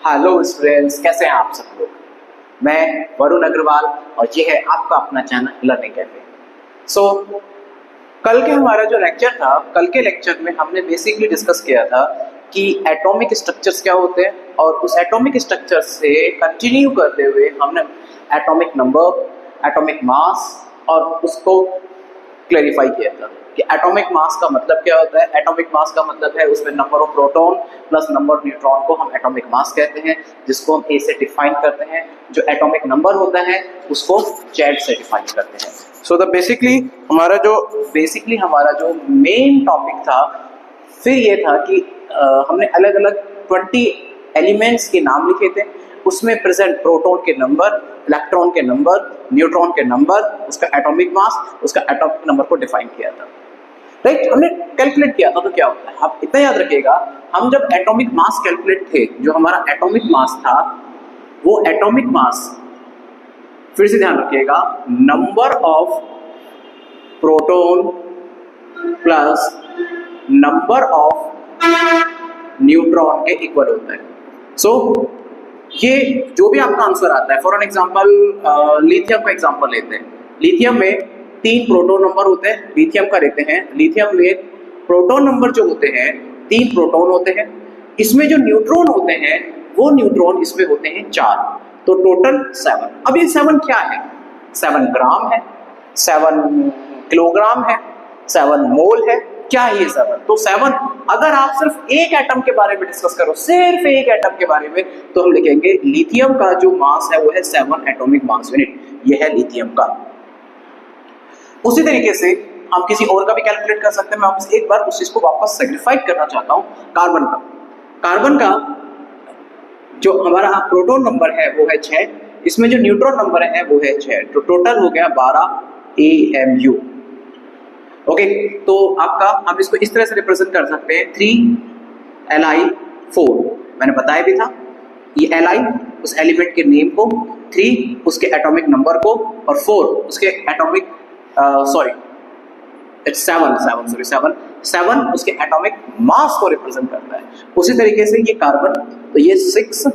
Hello students, कैसे हैं आप सब लोग। मैं वरुण अग्रवाल और ये है आपका अपना चैनल लर्निंग कैफे। कल के हमारा जो लेक्चर था, कल के लेक्चर में हमने बेसिकली डिस्कस किया था कि एटॉमिक स्ट्रक्चर्स क्या होते हैं, और उस एटॉमिक स्ट्रक्चर से कंटिन्यू करते हुए हमने एटॉमिक नंबर, एटॉमिक मास और उसको क्लैरिफाई किया था कि एटॉमिक मास का मतलब क्या होता है। एटॉमिक मास का मतलब है उसमें number of proton plus number of neutron को हम एटॉमिक मास कहते हैं, जिसको हम ए से डिफाइन करते हैं। जो एटॉमिक नंबर होता है उसको जेड से डिफाइन करते हैं। सो द बेसिकली हमारा जो मेन टॉपिक था फिर ये था कि हमने अलग अलग 20 एलिमेंट्स के नाम लिखे थे। उसमें प्रेजेंट प्रोटॉन के नंबर, इलेक्ट्रॉन के नंबर, न्यूट्रॉन के नंबर, उसका एटॉमिक मास, उसका एटॉमिक नंबर को डिफाइन किया था। राइट, हमने कैलकुलेट किया था। तो क्या होता है, आप इतना याद rखिएगा, हम जब एटॉमिक मास कैलकुलेट थे, जो हमारा एटॉमिक मास था, वो एटॉमिक मास, फिर से ध्यान रखिएगा, number of proton plus number of neutron के इक्वल होता है। सो ये जो भी आपका आंसर आता है, फॉर एन एग्जांपल लिथियम का एग्जांपल लेते हैं। लिथियम में 3 प्रोटॉन नंबर होते हैं, लिथियम का लेते हैं। लिथियम में प्रोटॉन नंबर जो होते हैं 3 प्रोटॉन होते हैं। इसमें जो न्यूट्रॉन होते हैं वो न्यूट्रॉन इसमें होते हैं 4, तो टोटल 7। अब ये 7 क्या है? 7 ग्राम है, 7 किलोग्राम है, 7 मोल है। क्या है ये 7? तो 7 अगर आप सिर्फ एक एटम के बारे में डिस्कस करो, सिर्फ एक एटम के बारे में, तो हम लिखेंगे लिथियम का जो मास है वो है 7 एटॉमिक मास यूनिट। ये है लिथियम का। उसी तरीके से हम किसी और का भी कैलकुलेट कर सकते हैं। मैं आपसे एक बार उस चीज को वापस सिग्निफाई करना चाहता हूं। कार्बन का जो हमारा प्रोटॉन नंबर है वो है 6, इसमें जो न्यूट्रॉन नंबर है वो है 6, तो टोटल हो गया 12 AMU। ओके, तो आपका हम इसको इस तरह से रिप्रेजेंट कर सकते हैं 3Li4। मैंने बताया भी था, ये Li उस एलिमेंट के नेम को, 3 उसके एटॉमिक नंबर को, और 4 उसके एटॉमिक सेवन उसके एटॉमिक मास को रिप्रेजेंट करता है। उसी तरीके से ये कार्बन, तो ये 6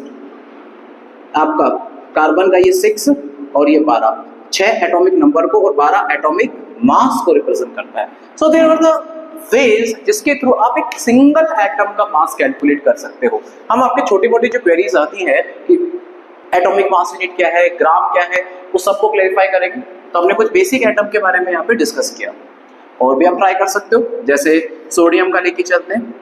आपका कार्बन का, ये 6 और ये 12, 6 एटॉमिक नंबर को और 12 एटॉमिक मास को रिप्रेजेंट करता है। So there are the ways जिसके थ्रू आप एक सिंगल एटम का मास कैलकुलेट कर सकते हो। हम आपके छोटी मोटी जो क्वेरीज आती है कि एटॉमिक मास यूनिट क्या है, ग्राम क्या है, वो सबको क्लैरिफाई करेंगे। तो हमने कुछ बेसिक एटम के बारे में यहाँ पे डिस्कस किया, और भी आप ट्राई कर सकते हो। जैसे सोडियम का लेके चलते हैं।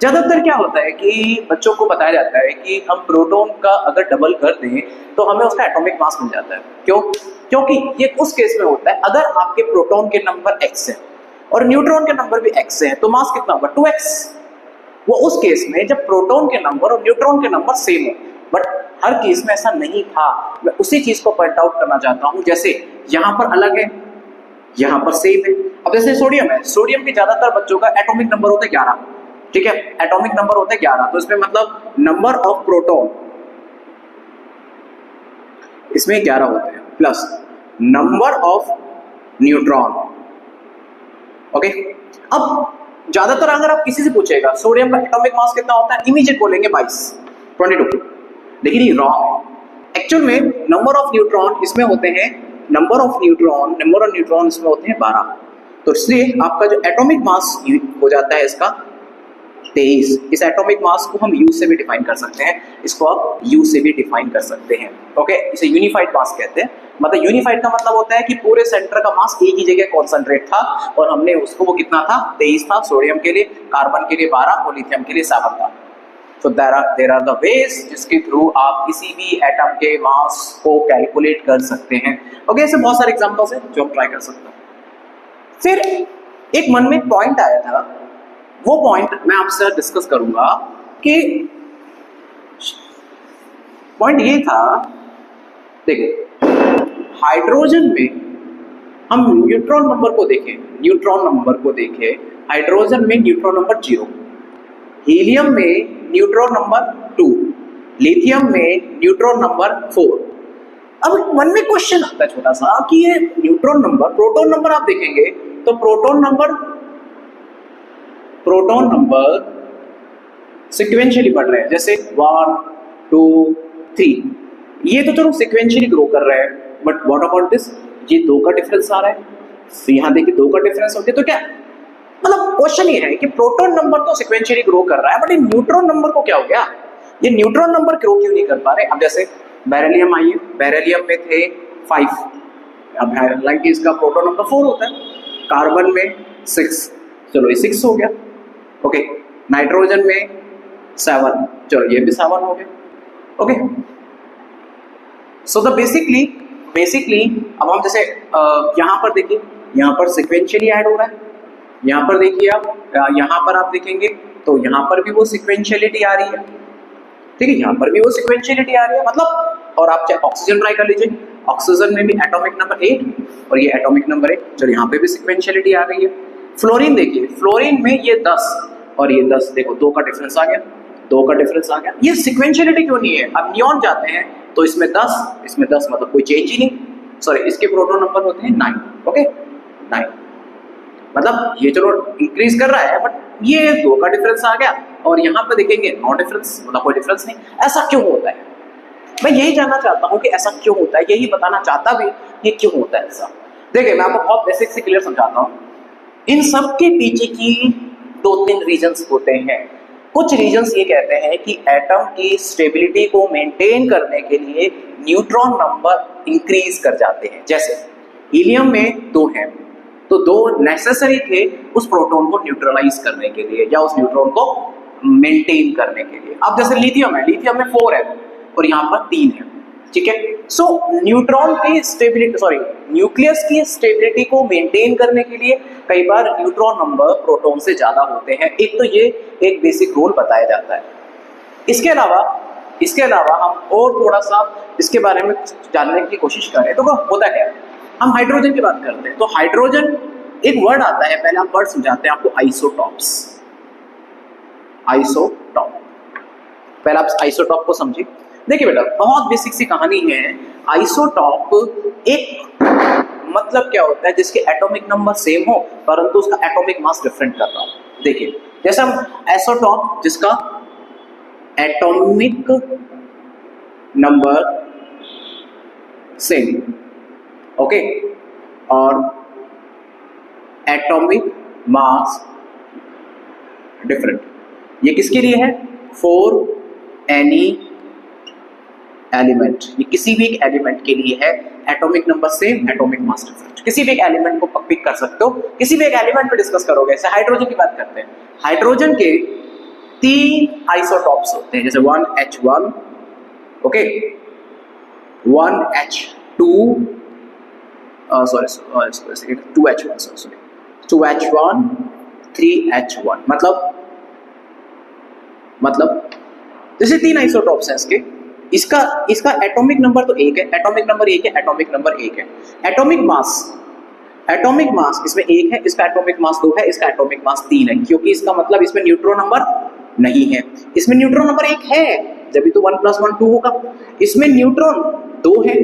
ज्यादातर क्या होता है कि बच्चों को बताया जाता है कि हम प्रोटॉन का अगर डबल कर दें तो हमें उसका एटॉमिक मास मिल जाता है। क्यों? क्योंकि ये उस केस में होता है अगर आपके प्रोटॉन के नंबर x है और न्यूट्रॉन के नंबर भी x है, तो मास कितना होगा? 2x। वो उस केस में जब प्रोटॉन के नंबर और न्यूट्रॉन के नंबर सेम हो। बट हर केस में ऐसा नहीं था। मैं उसी चीज को पॉइंट आउट करना चाहता हूं। जैसे यहाँ पर अलग है, यहाँ पर सेम है। अब जैसे सोडियम है, सोडियम के ज्यादातर बच्चों का एटॉमिक नंबर होता है 11। ठीक है, एटॉमिक नंबर होता है 11, तो इसमें मतलब नंबर ऑफ प्रोटॉन इसमें 11 होते हैं plus number of neutron. Okay, अब ज्यादातर अगर आप किसी से पूछेगा सोडियम का एटॉमिक मास कितना होता है, इमीडिएट बोलेंगे 22। लेकिन ये रॉन्ग है। एक्चुअल में नंबर ऑफ न्यूट्रॉन इसमें होते हैं, नंबर ऑफ न्यूट्रॉन इसमें होते हैं 12। तो इसलिए आपका जो एटॉमिक मास हो जाता है इसका 23। इस एटॉमिक मास को हम U से भी डिफाइन कर सकते हैं, इसको आप U से भी डिफाइन कर सकते हैं। ओके, इसे यूनिफाइड मास कहते हैं। मतलब यूनिफाइड का मतलब होता है कि पूरे सेंटर का मास एक ही जगह कॉन्सेंट्रेट था, और हमने उसको, वो कितना था? 23 था सोडियम के लिए, कार्बन के लिए 12 और लिथियम के लिए 7 था। So there are the ways जिसके थ्रू आप किसी भी एटम के मास को कैलकुलेट कर सकते हैं। ओके, ऐसे बहुत सारे एग्जांपल्स हैं जो हम ट्राई कर सकते हैं। फिर एक मन में पॉइंट आया था, वो पॉइंट मैं आपसे डिस्कस करूंगा कि पॉइंट ये था, देखिए हाइड्रोजन में हम न्यूट्रॉन नंबर को देखें, हाइड्रोजन में न्यूट्रॉन नंबर 0, हीलियम में न्यूट्रॉन नंबर 2, लिथियम में न्यूट्रॉन नंबर 4। अब मन में क्वेश्चन आता है छोटा सा कि ये न्यूट्रॉन नंबर, प्रोटॉन नंबर आप देखेंगे तो प्रोटॉन नंबर सिक्वेंशियली बढ़ रहे हैं। जैसे 1 2 3, ये तो चलो सिक्वेंशियली ग्रो कर रहे हैं, बट व्हाट अबाउट दिस, ये 2 का डिफरेंस आ रहा है, यहाँ देखिए 2 का डिफरेंस होते तो क्या मतलब क्वेश्चन ये है कि प्रोटॉन नंबर तो सिक्वेंशियली ग्रो कर रहा है, बट ये न्यूट्रॉन नंबर को क्या हो गया, ये न्यूट्रॉन नंबर ग्रो क्यों नहीं कर पा रहे। अब जैसे बेरिलियम आइए, बेरिलियम में थे 5, अब हालांकि इसका प्रोटॉन नंबर 4 होता है, कार्बन में 6, चलो ये 6 हो गया, ओके, नाइट्रोजन में 7, चलो ये भी 7 हो गया, ओके। सो द बेसिकली अब हम जैसे यहाँ पर देखिए, यहाँ पर सिक्वेंशियली ऐड हो रहा है, यहाँ पर देखिए आप, यहाँ पर आप देखेंगे तो यहाँ पर भी वो सिक्वेंशियलिटी आ रही है, ठीक है, यहाँ पर भी वो सिक्वेंशियलिटी आ रही है, मतलब, और आप चाहे ऑक्सीजन ट्राई कर लीजिए, ऑक्सीजन में भी एटॉमिक नंबर 8 और ये एटॉमिक नंबर 8, चलो यहाँ पे भी सिक्वेंशियलिटी आ रही है। फ्लोरीन देखिए, फ्लोरीन में ये 10 और ये 10, देखो 2 का डिफरेंस आ गया, 2 का डिफरेंस आ गया, ये सिक्वेंशियलिटी क्यों नहीं है। अब नियॉन जाते हैं तो इसमें 10 मतलब कोई चेंज ही नहीं, सॉरी इसके प्रोटॉन नंबर होते हैं 9, ओके 9, मतलब ये चलो इंक्रीज कर रहा है, बट ये 2 का डिफरेंस आ गया और यहाँ पे देखेंगे नो डिफरेंस, मतलब कोई डिफरेंस नहीं। ऐसा क्यों होता है, मैं यही जानना चाहता हूँ कि ऐसा क्यों होता है, यही बताना चाहता भी ये क्यों होता है ऐसा। देखिए मैं आपको बहुत बेसिक से क्लियर समझाता हूँ, इन सब के पीछे की 2-3 रीजंस होते हैं। कुछ रीजंस ये कहते हैं कि एटम की स्टेबिलिटी को मेंटेन करने के लिए न्यूट्रॉन नंबर इंक्रीज कर जाते हैं, जैसे हीलियम में 2 हैं तो 2 नेसेसरी थे उस प्रोटॉन को न्यूट्रलाइज करने के लिए या उस न्यूट्रॉन को मेंटेन करने के लिए। अब जैसे लिथियम है, लिथियम में 4 है और यहाँ पर 3 है, ठीक है। सो न्यूट्रॉन की स्टेबिलिटी, सॉरी न्यूक्लियस की स्टेबिलिटी को मेंटेन करने के लिए कई बार न्यूट्रॉन नंबर प्रोटॉन से ज्यादा होते हैं, एक तो ये एक बेसिक रूल बताया जाता है। इसके अलावा हम और थोड़ा सा इसके बारे में जानने की कोशिश करें तो होता क्या है, हम हाइड्रोजन की बात करते हैं तो हाइड्रोजन एक वर्ड आता है, पहले आप वर्ड समझाते हैं आपको, आइसोटॉप्स, आइसोटॉप, पहले आप आइसोटॉप को समझिए। देखिए बेटा बहुत बेसिक सी कहानी है, आइसोटॉप एक मतलब क्या होता है जिसके एटॉमिक नंबर सेम हो परंतु उसका एटॉमिक मास डिफरेंट कर रहा हो। देखिए जैसे हम आइसोटॉप जिसका एटॉमिक नंबर सेम, ओके, और एटॉमिक मास डिफरेंट, ये किसके लिए है, फॉर एनी एलिमेंट, ये किसी भी एक एलिमेंट के लिए है, atomic number same, atomic mass different. किसी भी एक एलिमेंट को पिक कर सकते हो, किसी भी एक एलिमेंट पे डिस्कस करोगे। जैसे हाइड्रोजन की बात करते हैं, हाइड्रोजन के 3 आइसोटॉप्स होते हैं, जैसे 1H1, okay, 1H2, sorry 2H1, sorry 2H1, 3H1, मतलब जैसे 3 आइसोटॉप्स हैं इसके, इसका एटॉमिक नंबर तो 1 है, एटॉमिक नंबर 1 है, एटॉमिक नंबर 1 है। एटॉमिक मास इसमें 1 है, इसका एटॉमिक मास 2 है, इसका एटॉमिक मास 3 है, क्योंकि इसका मतलब इसमें न्यूट्रॉन नंबर नहीं है, इसमें न्यूट्रॉन नंबर 1 है, जब तो 1 + 1 2 होगा। इसमें न्यूट्रॉन 2 है,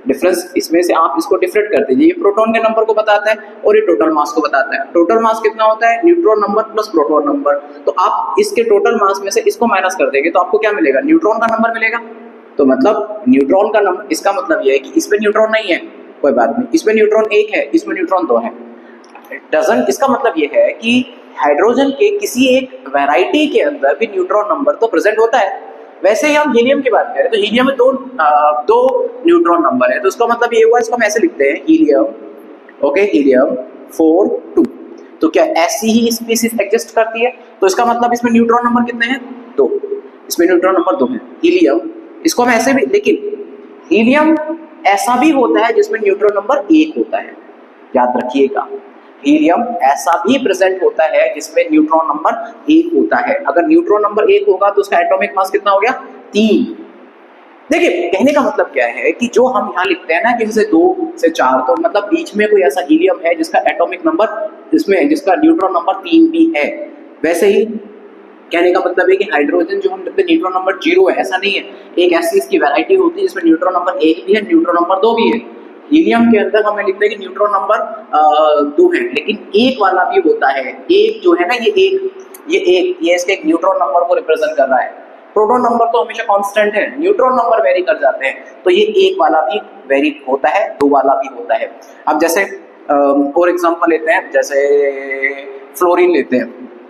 डिफरेंस इसमें से आप इसको डिफरेंट कर दीजिए, ये प्रोटॉन के नंबर को बताता है और ये टोटल मास को बताता है। टोटल मास कितना होता है, neutron number plus proton number, तो आप इसके टोटल मास में से इसको माइनस कर देंगे तो आपको क्या मिलेगा, न्यूट्रॉन का नंबर मिलेगा। तो मतलब न्यूट्रॉन का नंबर, इसका मतलब ये है कि इसमें न्यूट्रॉन नहीं है, कोई बात नहीं, इसमें न्यूट्रॉन 1 है, इसमें न्यूट्रॉन 2 है, डजंट, इसका मतलब ये है कि हाइड्रोजन के किसी एक वैरायटी के अंदर भी न्यूट्रॉन नंबर तो प्रेजेंट होता है। वैसे ही हम हीलियम की बात करें तो हीलियम में दो न्यूट्रॉन नंबर है, तो इसका मतलब ये हुआ, इसको हम ऐसे लिखते हैं हीलियम, ओके, हीलियम 4 2, तो क्या ऐसी ही स्पीसीज एग्जिस्ट करती है, तो इसका मतलब इसमें न्यूट्रॉन नंबर कितने हैं, 2, इसमें न्यूट्रॉन नंबर 2 है। हीलियम, इसको हम ऐसे भी, लेकिन हीलियम ऐसा भी होता है जिसमें न्यूट्रॉन नंबर 1 होता है, याद रखिएगा, हीलियम ऐसा भी प्रेजेंट होता है जिसमें न्यूट्रॉन नंबर 1 होता है। अगर न्यूट्रॉन नंबर 1 होगा तो उसका एटॉमिक मास कितना हो गया, 3। देखिए कहने का मतलब क्या है कि जो हम यहाँ लिखते हैं ना कि जैसे 2 से 4, तो मतलब बीच में कोई ऐसा हीलियम है जिसका एटॉमिक नंबर, जिसका न्यूट्रॉन नंबर 3 भी है। वैसे ही कहने का मतलब है कि हाइड्रोजन जो हम लिखते हैं न्यूट्रॉन नंबर 0 है, ऐसा नहीं है, एक ऐसी इसकी वैरायटी होती है जिसमें न्यूट्रॉन नंबर 1 भी है, न्यूट्रॉन नंबर 2 भी है। हीलियम के अंदर हमें लिखते हैं कि न्यूट्रॉन नंबर 2 है, लेकिन 1 वाला भी होता है। 1 जो है ना, ये इसके एक न्यूट्रॉन नंबर को रिप्रेजेंट कर रहा है, प्रोटॉन नंबर तो हमेशा कांस्टेंट है, न्यूट्रॉन नंबर वेरी कर जाते हैं, तो ये एक वाला भी वेरी होता है, दो वाला भी होता है। अब जैसे और एग्जांपल लेते हैं, जैसे फ्लोरीन लेते हैं,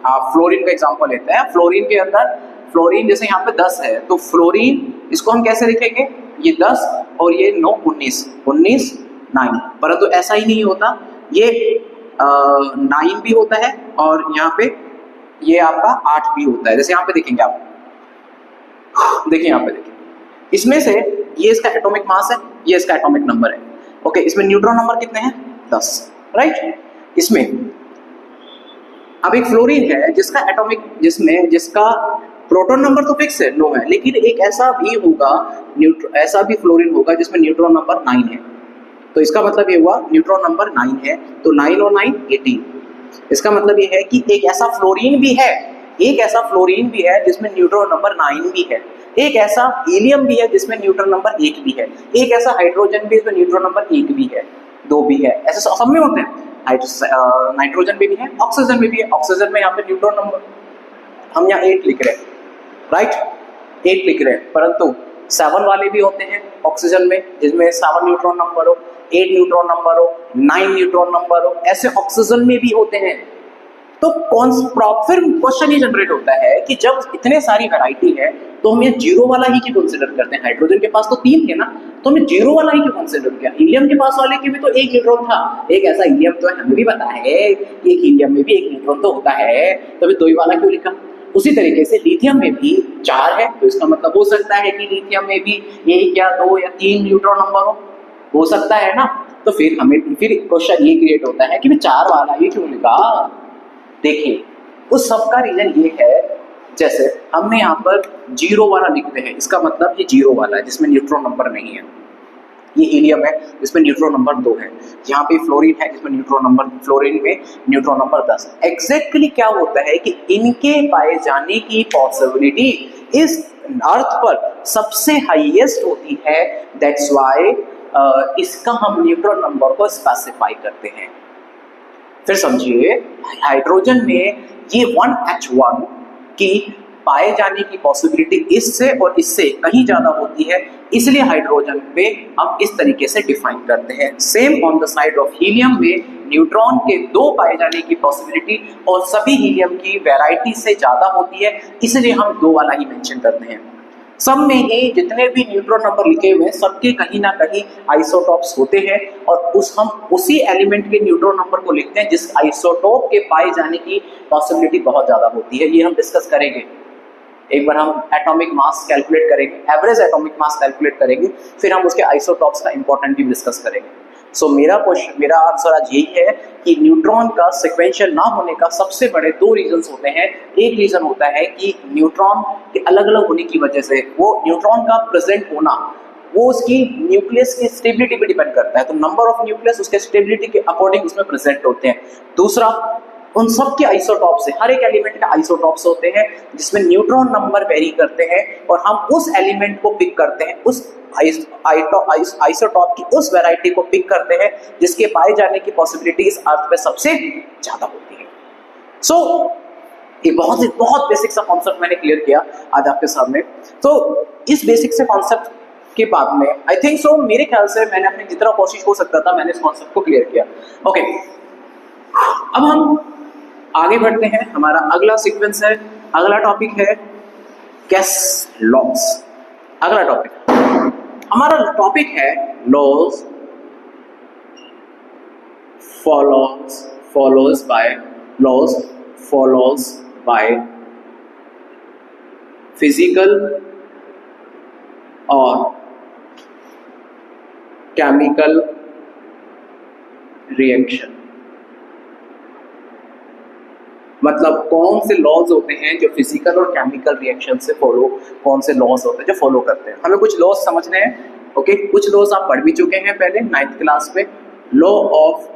आप फ्लोरीन का एग्जांपल लेते हैं। फ्लोरीन के अंदर फ्लोरीन जैसे यहाँ पे 10 है, तो फ्लोरीन इसको हम कैसे लिखेंगे, ये 10 और ये 9 19 19 9, परंतु ऐसा ही नहीं होता, ये 9 भी होता है और यहाँ पे ये आपका 8 भी होता है। जैसे यहाँ पे देखेंगे आप, देखिए यहाँ पे देखिए, इसमें से ये इसका एटॉमिक मास है, ये इसका एटॉमिक नंबर है। ओके, इसमें न्यूट्रॉन नंबर कितने हैं, 10, राइट। इसमें अब एक फ्लोरीन है जिसका एटॉमिक, जिसका प्रोटॉन नंबर तो फिक्स है, 9 है, लेकिन एक ऐसा भी होगा, ऐसा भी फ्लोरीन होगा जिसमें न्यूट्रॉन नंबर 9 है। तो इसका मतलब ये हुआ न्यूट्रॉन नंबर 9 है, तो 9 और 9 18। इसका मतलब ये है कि एक ऐसा फ्लोरीन भी है, एक ऐसा फ्लोरीन भी है जिसमें न्यूट्रॉन नंबर 9 भी है, एक ऐसा हीलियम भी है जिसमें न्यूट्रॉन नंबर 1 भी है, एक ऐसा हाइड्रोजन भी है जिसमें न्यूट्रॉन नंबर 1 भी है, 2 भी है, ऐसे सब में होते हैं। नाइट्रोजन में भी है, ऑक्सीजन में भी है। ऑक्सीजन में यहाँ पे न्यूट्रॉन नंबर हम यहाँ 8 लिख रहे हैं, राइट, 8 लिख रहे हैं, परंतु 7 वाले भी होते हैं ऑक्सीजन में, जिसमें 7 न्यूट्रॉन नंबर हो, 8 न्यूट्रॉन नंबर हो, 9 न्यूट्रॉन नंबर हो, ऐसे ऑक्सीजन में भी होते हैं। तो फिर क्वेश्चन ये जनरेट होता है कि जब इतने सारी वैरायटी है तो हम ये जीरो वाला ही क्यों कंसिडर करते हैं। हाइड्रोजन के पास तो 3 थे ना, तो हमने जीरो वाला ही क्यों कंसिडर किया। हीलियम के पास वाले के भी तो 1 न्यूट्रॉन था, एक ऐसा हीलियम तो हमें भी पता है, एक हीलियम में भी 1 न्यूट्रॉन तो होता है, तो फिर 2 ही वाला क्यों लिखा। उसी तरीके से लिथियम में भी 4 है, तो इसका मतलब हो सकता है कि लिथियम में भी 1 या 2 या 3 न्यूट्रॉन नंबर हो सकता है ना। तो फिर हमें फिर क्वेश्चन ये क्रिएट होता है कि 4 वाला ही क्यों लिखा। देखिए, उस सब का रीजन ये है, जैसे हमने यहाँ पर 0 वाला लिखते हैं, इसका मतलब ये 0 वाला है जिसमें न्यूट्रॉन नंबर नहीं है। ये हीलियम है जिसमें न्यूट्रॉन नंबर 2 है। यहाँ पे फ्लोरीन है जिसमें न्यूट्रॉन नंबर, फ्लोरीन में न्यूट्रॉन नंबर 10। एग्जैक्टली क्या होता है कि इनके पाए जाने की पॉसिबिलिटी इस अर्थ पर सबसे हाईएस्ट होती है, दैट्स व्हाई इसका हम न्यूट्रॉन नंबर को स्पेसिफाई करते हैं। फिर समझिए, हाइड्रोजन में ये 1H1 की पाए जाने की पॉसिबिलिटी इससे और इससे कहीं ज्यादा होती है, इसलिए हाइड्रोजन पे हम इस तरीके से डिफाइन करते हैं। Same on the side of helium में न्यूट्रॉन के 2 पाए जाने की पॉसिबिलिटी और सभी हीलियम की वैरायटी से ज्यादा होती है, इसलिए हम 2 वाला ही मेंशन करते हैं। सब में ही जितने भी न्यूट्रॉन नंबर लिखे हुए हैं सबके कहीं ना कहीं आइसोटॉप्स होते हैं, और हम उसी एलिमेंट के न्यूट्रॉन नंबर को लिखते हैं जिस आइसोटॉप के पाए जाने की पॉसिबिलिटी बहुत ज्यादा होती है। ये हम डिस्कस करेंगे, एक बार हम एटॉमिक मास कैलकुलेट करेंगे, एवरेज एटॉमिक मास कैलकुलेट करेंगे, फिर हम उसके आइसोटॉप्स का इंपॉर्टेंट भी डिस्कस करेंगे। सो मेरा आंसर आज यही है कि न्यूट्रॉन का सिक्वेंशियल ना होने का सबसे बड़े 2 रीजंस होते हैं। एक रीजन होता है कि न्यूट्रॉन के अलग अलग होने की वजह से, वो न्यूट्रॉन का प्रेजेंट होना वो उसकी न्यूक्लियस की स्टेबिलिटी पे डिपेंड करता है, तो नंबर ऑफ न्यूक्लियस उसके स्टेबिलिटी के अकॉर्डिंग उसमें प्रेजेंट होते हैं। दूसरा, उन सब के आइसोटॉप से, हर एक एलिमेंट का आइसोटॉप्स होते हैं जिसमें न्यूट्रॉन नंबर वेरी करते हैं, और हम उस एलिमेंट को पिक करते हैं, उस आइसोटॉप की उस वैरायटी को पिक करते हैं जिसके पाए जाने की पॉसिबिलिटी इस अर्थ पे सबसे ज्यादा होती है। सो ये बहुत बेसिक सा कॉन्सेप्ट मैंने क्लियर किया आज आपके सामने। तो इस बेसिक से कॉन्सेप्ट के बाद में आई थिंक सो, मेरे ख्याल से मैंने अपनी जितना कोशिश हो सकता था मैंने इस कॉन्सेप्ट को क्लियर किया। ओके, अब हम आगे बढ़ते हैं। हमारा अगला सीक्वेंस है, अगला टॉपिक है गैस लॉज। अगला टॉपिक हमारा टॉपिक है लॉज फॉलोज बाय फिजिकल और केमिकल रिएक्शन। मतलब कौन से लॉज होते हैं जो फिजिकल और केमिकल रिएक्शन से कौन से लॉज होते हैं जो फॉलो करते हैं। हमें कुछ लॉज समझने हैं। ओके, कुछ लॉज आप पढ़ भी चुके हैं पहले 9th क्लास में। Law of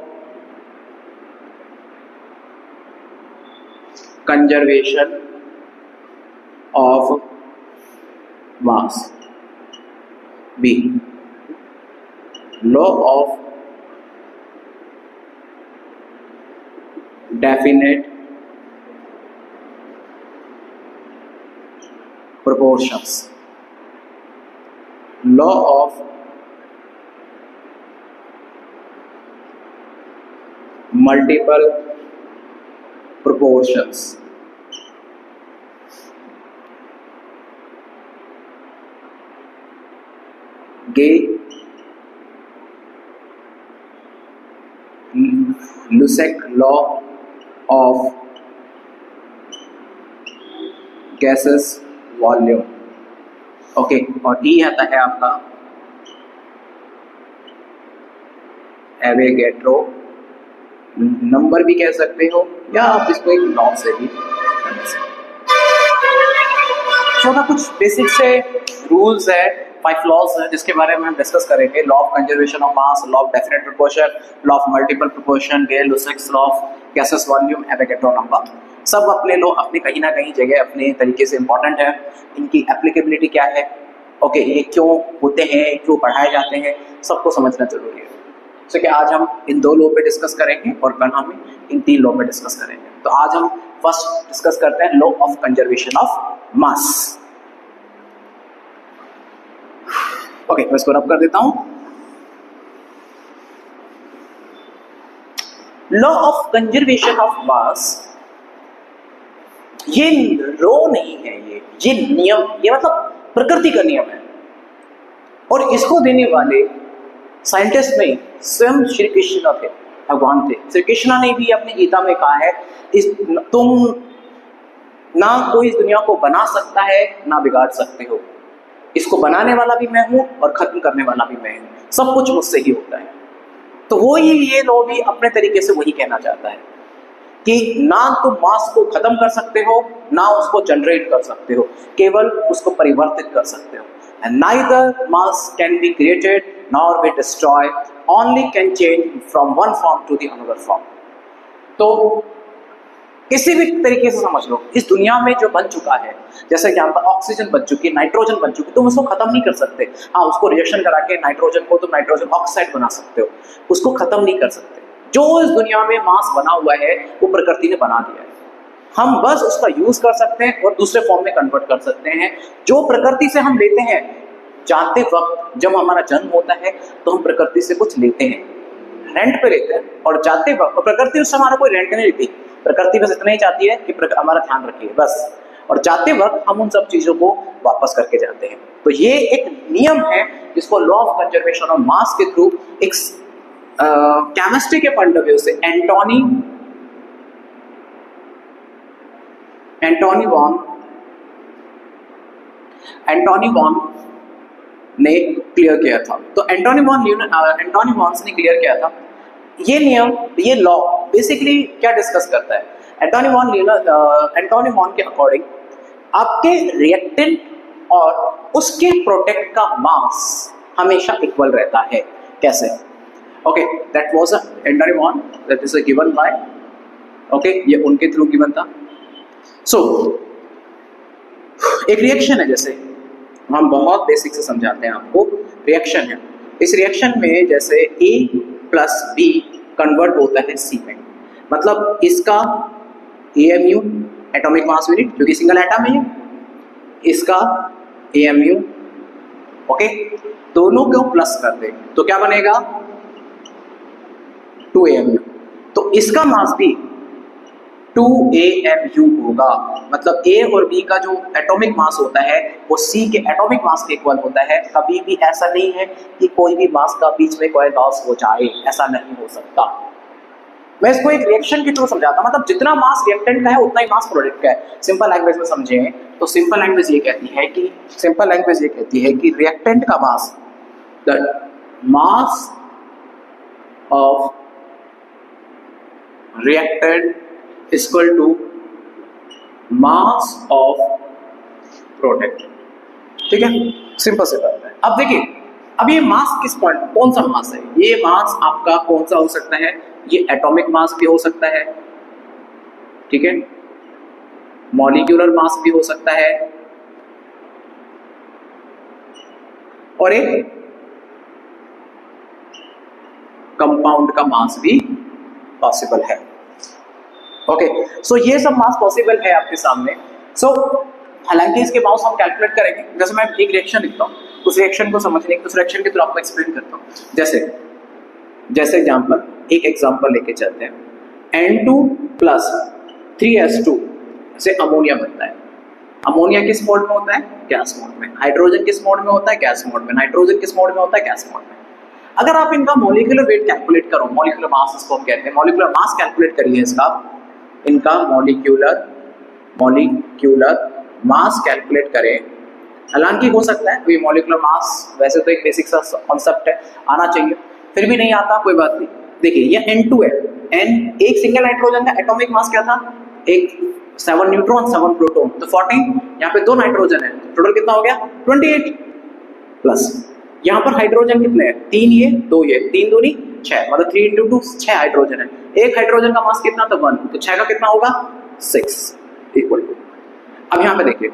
conservation of mass, b law of definite proportions, law of multiple proportions, Gay-Lussac law of gases volume। Okay, और ई आता है आपका एवोगैड्रो नंबर भी कह सकते हो, या आप इसको एक लॉ से भी कर सकते हो। तो कुछ बेसिक से रूल्स है, 5 लॉज है जिसके बारे में हम डिस्कस करेंगे। Law of conservation of mass, law of definite proportion, law of multiple proportion, Gay-Lussac's law of gases volume, Avogadro number. सब अपने लॉ अपने कहीं ना कहीं जगह अपने तरीके से इंपॉर्टेंट है। इनकी एप्लीकेबिलिटी क्या है, ओके, ये क्यों होते हैं, क्यों पढ़ाए जाते हैं, सबको समझना जरूरी है। तो कि आज हम इन 2 लॉ पे डिस्कस करेंगे और कल हम इन 3 लॉ पे डिस्कस करेंगे। तो आज हम फर्स्ट डिस्कस करते हैं law of conservation of mass. Okay, मैं इसको रब कर देता हूं। लॉ ऑफ कंजर्वेशन ऑफ मास, ये लॉ नहीं है, ये नियम, ये मतलब प्रकृति का नियम है। और इसको देने वाले साइंटिस्ट में स्वयं श्री कृष्ण थे, भगवान थे। श्री कृष्ण ने भी अपनी गीता में कहा है, तुम ना कोई इस दुनिया को बना सकता है ना बिगाड़ सकते हो, इसको बनाने वाला भी मैं हूं और खत्म करने वाला भी मैं हूं, सब कुछ मुझसे ही होता है। तो वो ये लॉ भी अपने तरीके से वही कहना चाहता है कि ना तुम मास को खत्म कर सकते हो ना उसको जनरेट कर सकते हो, केवल उसको परिवर्तित कर सकते हो। And neither mass can be created nor be destroyed, only can change from one form to the another form। तो किसी भी तरीके से समझ लो, इस दुनिया में जो बन चुका है, जैसे कि यहाँ पर ऑक्सीजन बन चुकी है, नाइट्रोजन बन चुकी है, तुम उसको खत्म नहीं कर सकते। हाँ, उसको रिएक्शन करा के नाइट्रोजन को तुम नाइट्रोजन ऑक्साइड बना सकते हो, उसको खत्म नहीं कर सकते। जो इस दुनिया में मास बना हुआ है वो प्रकृति ने बना दिया है, हम बस उसका यूज कर सकते हैं और दूसरे फॉर्म में कन्वर्ट कर सकते हैं। जो प्रकृति से हम लेते हैं, जाते वक्त जब हमारा जन्म होता है तो हम प्रकृति से कुछ लेते हैं, रेंट पे लेते हैं, और जाते वक्त प्रकृति उससे हमारा कोई रेंट नहीं लेती, प्रकृति बस इतना ही चाहती है कि हमारा ध्यान रखिए बस, और जाते वक्त हम उन सब चीजों को वापस करके जाते हैं। तो ये एक नियम है जिसको लॉ ऑफ कंजर्वेशन ऑफ मास के थ्रू एक केमिस्ट्री के पॉइंट ऑफ व्यू से एंटोनी वॉन ने क्लियर किया था। तो एंटोनी वॉन ने क्लियर किया था। ये नियम, ये लॉ बेसिकली क्या डिस्कस करता है, एंटोनी वॉन के अकॉर्डिंग आपके रिएक्टेंट और उसके प्रोडक्ट का मास हमेशा इक्वल रहता है। कैसे? Okay, that was Antony von, that is given by, okay, ये उनके थ्रू गिवन था। सो एक रिएक्शन है, जैसे हम बहुत बेसिक से समझाते हैं आपको, रिएक्शन है। इस रिएक्शन में जैसे A प्लस B कन्वर्ट होता है C में, मतलब इसका AMU एटॉमिक मास यूनिट क्योंकि सिंगल एटम है, इसका AMU, ओके, दोनों को प्लस कर दे तो क्या बनेगा 2AMU। तो इसका मास भी 2AMU होगा, मतलब A और B का जो एटॉमिक मास होता है वो C के एटॉमिक मास के इक्वल होता है। कभी भी ऐसा नहीं है कि कोई भी मास का बीच में कोई लॉस हो जाए, ऐसा नहीं हो सकता। मैं इसको एक रिएक्शन के थ्रू समझाता हूं, मतलब जितना मास रिएक्टेंट का है उतना ही मास प्रोडक्ट का है। सिंपल लैंग्वेज में समझें तो सिंपल लैंग्वेज ये कहती है कि रिएक्टेंट का mass, the mass of reactant equal to mass of product. ठीक है, सिंपल से बात है। अब देखिए, अब ये मास किस पॉइंट, कौन सा मास है? ये मास आपका कौन सा हो सकता है? ये एटॉमिक मास भी हो सकता है, ठीक है, मॉलिक्यूलर मास भी हो सकता है, और एक कंपाउंड का मास भी पॉसिबल है। ओके, सो ये सब मास पॉसिबल है आपके सामने। सो हालांकि इसके माउस हम कैलकुलेट करेंगे। जैसे मैं एक रिएक्शन लिखता हूँ, उस रिएक्शन को समझने उस रिएक्शन के थ्रू आपको एक्सप्लेन करता हूँ। जैसे एग्जाम्पल, एक एग्जाम्पल लेके चलते हैं। N2 प्लस 3S2 से अमोनिया बनता है। अमोनिया किस मोड में होता है? गैस मोड में। हाइड्रोजन किस मोड में होता है? गैस मोड में। नाइट्रोजन किस मोड में होता है? गैस मोड में। अगर आप इनका मॉलिक्यूलर वेट कैलकुलेट करो, मॉलिक्यूलर मास इसको हम कहते हैं, मॉलिक्यूलर मास कैलकुलेट करिए इनका मॉलिक्यूलर मास कैलकुलेट करें। हालांकि हो सकता है ये मॉलिक्यूलर मास वैसे तो एक बेसिक सा कॉन्सेप्ट है, आना चाहिए, फिर भी नहीं आता, कोई बात नहीं। देखिए ये N2 है, एक सिंगल नाइट्रोजन का एटॉमिक मास क्या था? एक 7 न्यूट्रॉन 7 प्रोटॉन, तो 14। यहाँ पे 2 नाइट्रोजन है, टोटल कितना हो गया? 28 प्लस यहाँ पर हाइड्रोजन कितने हैं? 3 ये 2 ये, 3 दूनी 6, मतलब 3 × 2 6 हाइड्रोजन है। एक हाइड्रोजन का मास कितना था? 1, तो 6 का कितना होगा? 6 इक्वल टू। अब यहाँ पे देखिए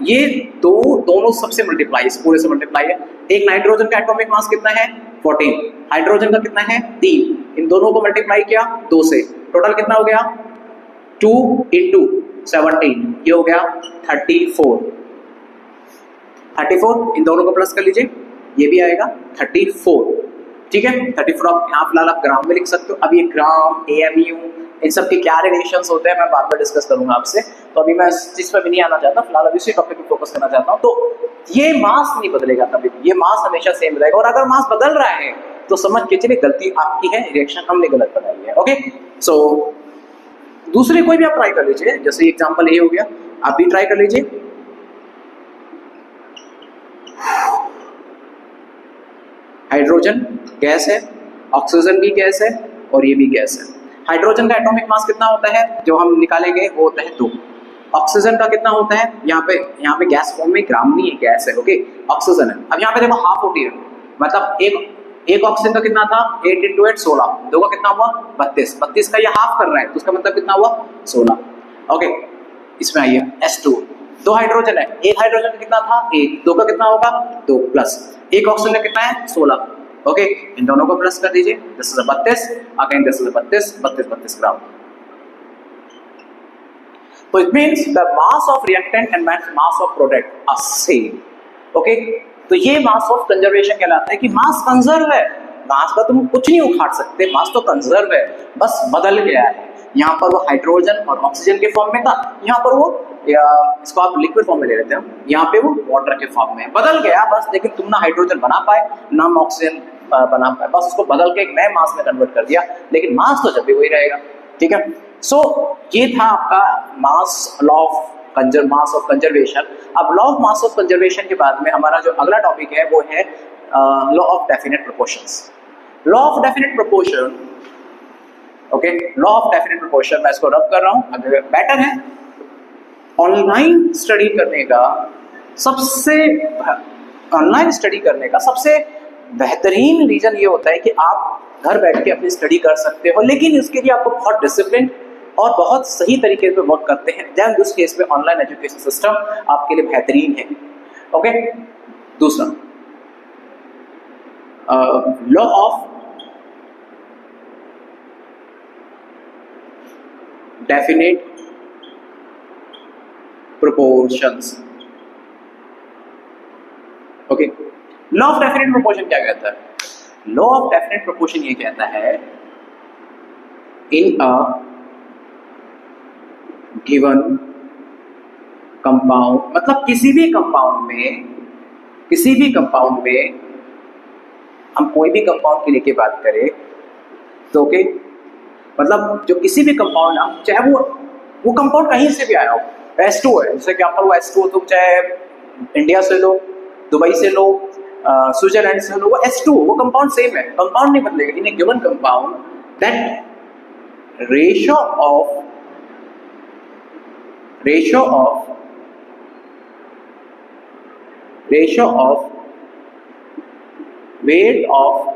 ये दोनों सबसे मल्टीप्लाई, इस पूरे से मल्टीप्लाई है। एक नाइट्रोजन का एटॉमिक मास कितना है? 14, हाइड्रोजन का कितना है? 3, इन दोनों को मल्टीप्लाई किया 2 से, टोटल कितना हो गया? 2 × 17, ये हो गया 34। इन दोनों को प्लस कर लीजिए, ये भी आएगा 34, ठीक है। 34 आप यहाँ फिलहाल आप ग्राम में लिख सकते हो। अब ये ग्राम, AMU, इन सब के क्या रिलेशंस होते हैं मैं बाद में डिस्कस करूंगा आपसे, तो अभी मैं इस चीज पर भी नहीं आना चाहता, फिलहाल अभी इसी टॉपिक पे फोकस करना चाहता हूँ। तो ये मास नहीं बदलेगा कभी भी, ये मास हमेशा सेम रहेगा, और अगर मास बदल रहा है तो समझ के चलिए गलती आपकी है, रिएक्शन हमने गलत बनाई है। ओके, सो दूसरे कोई भी आप ट्राई कर लीजिए, जैसे एग्जाम्पल ये हो गया, आप भी ट्राई कर लीजिए। हाइड्रोजन गैस है, ऑक्सीजन भी गैस है, और ये भी गैस है। हाइड्रोजन का एटॉमिक मास कितना होता है जो हम निकालेंगे? वो होता है 2। ऑक्सीजन का कितना होता है? यहाँ पे गैस फॉर्म में, ग्राम नहीं है, गैस है, ओके, ऑक्सीजन है। अब यहाँ पे देखो हाफ होती है, मतलब एक ऑक्सीजन का कितना था? 8 × 8 16, 2 का कितना हुआ? 32 का ये हाफ कर रहा है, तो उसका मतलब कितना हुआ? 16। ओके, इसमें आइए S2, 2 हाइड्रोजन है, एक हाइड्रोजन का कितना था? 1, 2 का कितना होगा? 2 प्लस एक ऑक्सीजन का कितना है? 16। ओके, इन दोनों को प्लस कर दीजिए, 10 से 32, अगेन 10 से 32 ग्राम। तो it means the mass of reactant and mass of product are same. Okay, तो ये मास ऑफ कंजर्वेशन कहलाता है कि मास कंजर्व है, मास का तुम कुछ नहीं उखाड़ सकते, मास तो कंजर्व है, बस बदल गया है। यहाँ पर वो हाइड्रोजन और ऑक्सीजन के फॉर्म में था, यहाँ पर वो इसको आप लिक्विड फॉर्म में ले लेते हो, यहाँ पे वो वाटर के फॉर्म में बदल गया बस, लेकिन तुम ना हाइड्रोजन बना पाए ना ऑक्सीजन बना पाए, बस उसको बदल के एक नए मास में कन्वर्ट कर दिया, लेकिन मास तो जब भी वही रहेगा, ठीक है। सो ये था आपका मास ऑफ कंजर्वेशन। अब law of mass of conservation के बाद में हमारा जो अगला टॉपिक है वो है law of definite proportions. Law of definite proportion, okay, law of definite proportion, मैं इसको रब कर रहा हूँ। अगर बेटर है ऑनलाइन स्टडी करने का सबसे बेहतरीन रीजन ये होता है कि आप घर बैठ के अपनी स्टडी कर सकते हो, लेकिन इसके लिए आपको बहुत डिसिप्लिन और बहुत सही तरीके से वर्क करते हैं, देन उस केस में ऑनलाइन एजुकेशन सिस्टम आपके लिए बेहतरीन है। ओके, दूसरा law of definite proportions. Okay, law of definite proportion क्या कहता है? लॉ ऑफ डेफिनेट प्रोपोर्शन ये कहता है इन अ गिवन कंपाउंड, मतलब किसी भी कंपाउंड में हम कोई भी कंपाउंड की लेके बात करें तो ओके, मतलब जो किसी भी कंपाउंड, हम चाहे वो कंपाउंड कहीं से भी आया हो, S2 है, जैसे कि आपका वो S2 तुम चाहे इंडिया से लो, दुबई से लो, स्विट्जरलैंड से लो, वो S2 वो कंपाउंड सेम है, कंपाउंड नहीं बदलेगा। In a given compound that ratio of weight of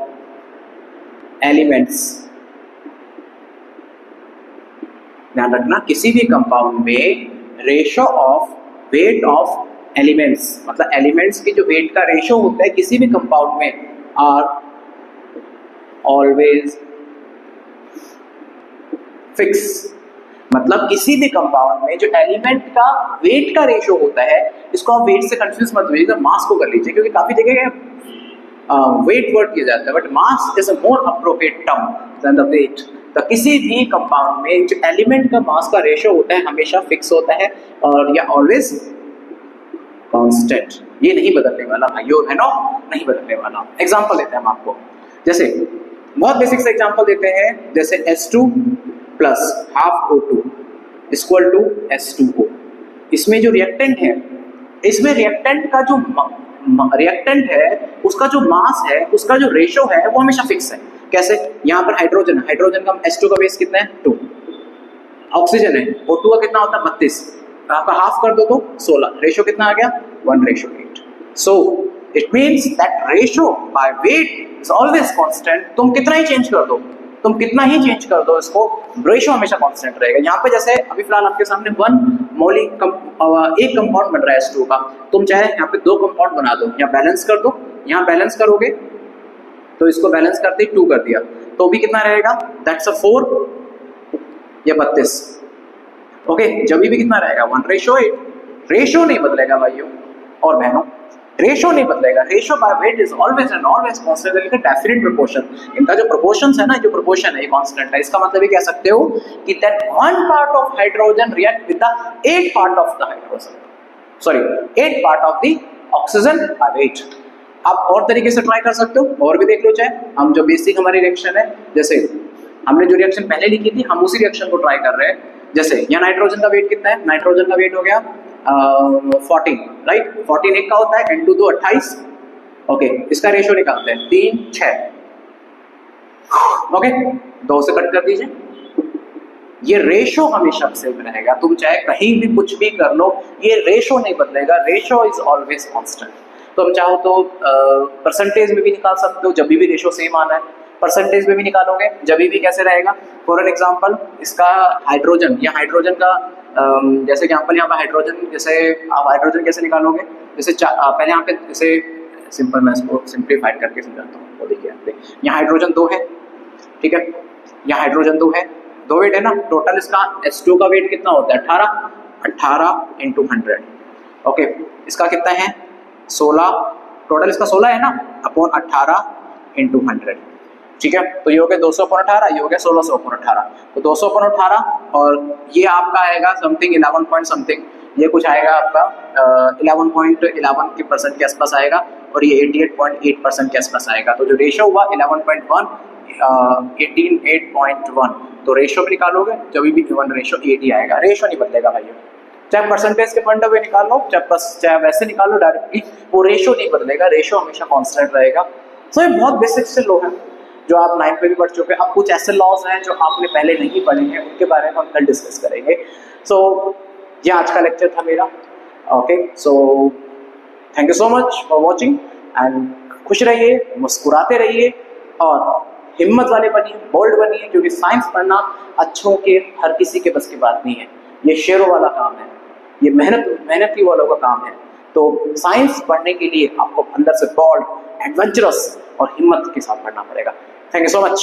elements, ध्यान रखना, किसी भी कंपाउंड में ratio of weight of elements, मतलब एलिमेंट्स की जो वेट का रेशियो होता है किसी भी कंपाउंड में, आर ऑलवेज फिक्स। मतलब किसी भी कंपाउंड में जो एलिमेंट का वेट का रेशो होता है, इसको आप वेट से कंफ्यूज मत होइएगा, मास को कर लीजिए, क्योंकि काफी जगह वेट वर्ड किया जाता है, but mass is a more appropriate term than the weight. तो किसी भी कंपाउंड में जो एलिमेंट का मास का रेशो होता है हमेशा फिक्स होता है और या ऑलवेज कांस्टेंट, ये नहीं बदलने वाला भाइयों, है ना, नहीं बदलने वाला। एग्जांपल देते हैं हम आपको, जैसे बहुत बेसिक से एग्जांपल देते हैं, जैसे H2 plus half O2 equal to H2O। इसमें जो रिएक्टेंट है, इसमें रिएक्टेंट का जो रिएक्टेंट है उसका जो मास है, उसका जो रेशो है वो हमेशा फिक्स है। कैसे? यहाँ पर हाइड्रोजन, हाइड्रोजन का H2 का बेस कितना है 2, ऑक्सीजन है O2 का कितना होता है 32, आपका हाफ कर दो तो 16, रेशो कितना आ गया 1:8। So it means that ratio by weight is always constant. तुम कितना ही चेंज कर दो, तुम कितना ही चेंज कर दो इसको, रेशो हमेशा कांस्टेंट रहेगा। यहाँ पे जैसे अभी फिलहाल आपके सामने एक कंपाउंड बन रहा है H2 का, तुम चाहे यहाँ पे 2 कंपाउंड बना दो, यहाँ बैलेंस कर दो, यहाँ बैलेंस करोगे तो इसको बैलेंस करते ही 2 कर दिया तो भी कितना रहेगा, दैट्स अ 4 या 32। ओके, जब भी कितना रहेगा 1:8। रेशो नहीं बदलेगा भाइयों और बहनों, रेशो नहीं बदलेगा। Ratio by weight is always and always constant, लेकिन डेफिनेट प्रोपोर्शन, इनका जो प्रोपोर्शंस है ना, जो प्रोपोर्शन है ये कांस्टेंट है। इसका मतलब ये कह सकते हो कि that 1 part of hydrogen react with the 8 part of the hydrogen, sorry 8 part of the oxygen by weight. आप और तरीके से ट्राई कर सकते हो, और भी देख लो, चाहे हम जो बेसिक हमारी रिएक्शन है, जैसे हमने जो रिएक्शन पहले लिखी थी हम उसी रिएक्शन को ट्राई कर रहे हैं। जैसे यहाँ नाइट्रोजन का वेट कितना है, नाइट्रोजन का वेट हो गया 14, राइट, 14 एक का होता है, N2 2 28। ओके, इसका रेशो निकालते हैं 3 6, ओके 2 से कट कर दीजिए। ये रेशो हमेशा सेम रहेगा, तुम चाहे कहीं भी कुछ भी कर लो, ये रेशो नहीं बदलेगा, रेशो इज ऑलवेज कांस्टेंट। तो हम चाहो तो परसेंटेज में भी निकाल सकते हो, जब भी रेशो सेम आना है परसेंटेज में भी निकालोगे, जब भी कैसे रहेगा। फॉर एन एग्जांपल, इसका हाइड्रोजन या हाइड्रोजन का जैसे एग्जांपल यहाँ पर हाइड्रोजन, जैसे आप हाइड्रोजन कैसे निकालोगे, जैसे पहले यहाँ पे जैसे सिंपल मैं इसको सिंप्लीफाइड करके समझाता हूँ। वो देखिए यहाँ हाइड्रोजन 2 है, ठीक है, यहाँ हाइड्रोजन 2 है, 2 वेट है ना, टोटल इसका H2 का वेट कितना होता है 18 × 100। ओके, इसका कितना है 16, टोटल इसका 16 है ना, अपॉन 18 × 100, ठीक है। तो ये हो गया 200/18, ये हो गया 1600/18, तो 200/18 और ये आपका आएगा समथिंग 11 पॉइंट समथिंग, ये कुछ आएगा आपका 11.11% के आसपास आएगा, और ये 88.8% के आसपास आएगा। तो जो रेशो हुआ 11.1 18.8.1, तो रेशो भी निकालोगे जब भी 1:8 ही आएगा, रेशो नहीं बदलेगा भाइयों। चाहे परसेंटेज के पॉइंट ऑफ व्यू निकालो, चाहे वैसे निकालो डायरेक्टली, वो रेशो नहीं बदलेगा, रेशो हमेशा कांस्टेंट रहेगा। तो ये बहुत बेसिक से लो है जो आप 9th में भी पढ़ चुके हैं। अब कुछ ऐसे लॉज हैं जो आपने पहले नहीं पढ़े हैं, उनके बारे में हम कल डिस्कस करेंगे। सो ये आज का लेक्चर था मेरा। Okay, so thank you so much for watching and खुश रहिए, मुस्कुराते रहिए और हिम्मत वाले बनिए, बोल्ड बनिए, क्योंकि साइंस पढ़ना अच्छों के हर किसी के बस की बात नहीं है। ये शेरों वाला काम है, ये मेहनती वालों का काम है। तो साइंस पढ़ने के लिए आपको अंदर से बोल्ड, एडवेंचरस और हिम्मत के साथ पढ़ना पड़ेगा। Thank you so much.